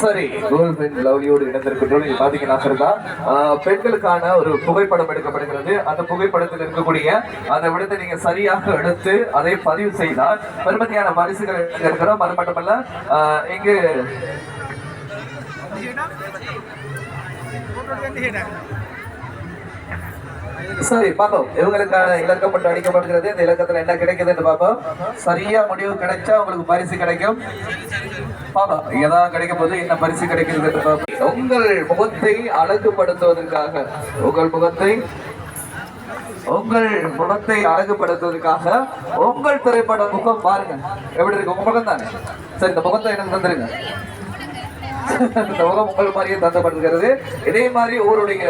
சரி, கோல் பெண் லவ்லியோடு இணைந்திருக்கின்றோம். நீங்க பாத்தீங்கன்னா சரிதா, பெண்களுக்கான ஒரு புகைப்படம் எடுக்கப்படுகிறது. அந்த புகைப்படத்தில் இருக்கக்கூடிய அந்த விடத்தை நீங்க சரியாக எடுத்து அதை பதிவு செய்தால் பெருமதியான பரிசுகள் இருக்கிறோம். அது மட்டுமல்ல, இங்கு சரி பாப்போம், இவங்களுக்கான இலக்கம் மட்டும் அடிக்கப்படுகிறது. இந்த இலக்கத்துல என்ன கிடைக்குதுன்னு பாப்போம். சரியா முடிவு கிடைச்சா உங்களுக்கு பரிசு கிடைக்கும். பாப்போம் இங்கதான் கிடைக்க போது என்ன பரிசு கிடைக்கிறது. உங்கள் முகத்தை அழகுபடுத்துவதற்காக உங்கள் முகத்தை அழகுபடுத்துவதற்காக உங்கள் திரைப்பட முகம் பாருங்க எப்படி இருக்கு. உங்க முகம் தானே. சரி, இந்த முகத்தை எனக்கு தந்துருங்க. இந்த முகம் உங்கள் மாதிரியே தந்தப்படுகிறது. இதே மாதிரி ஊருடைய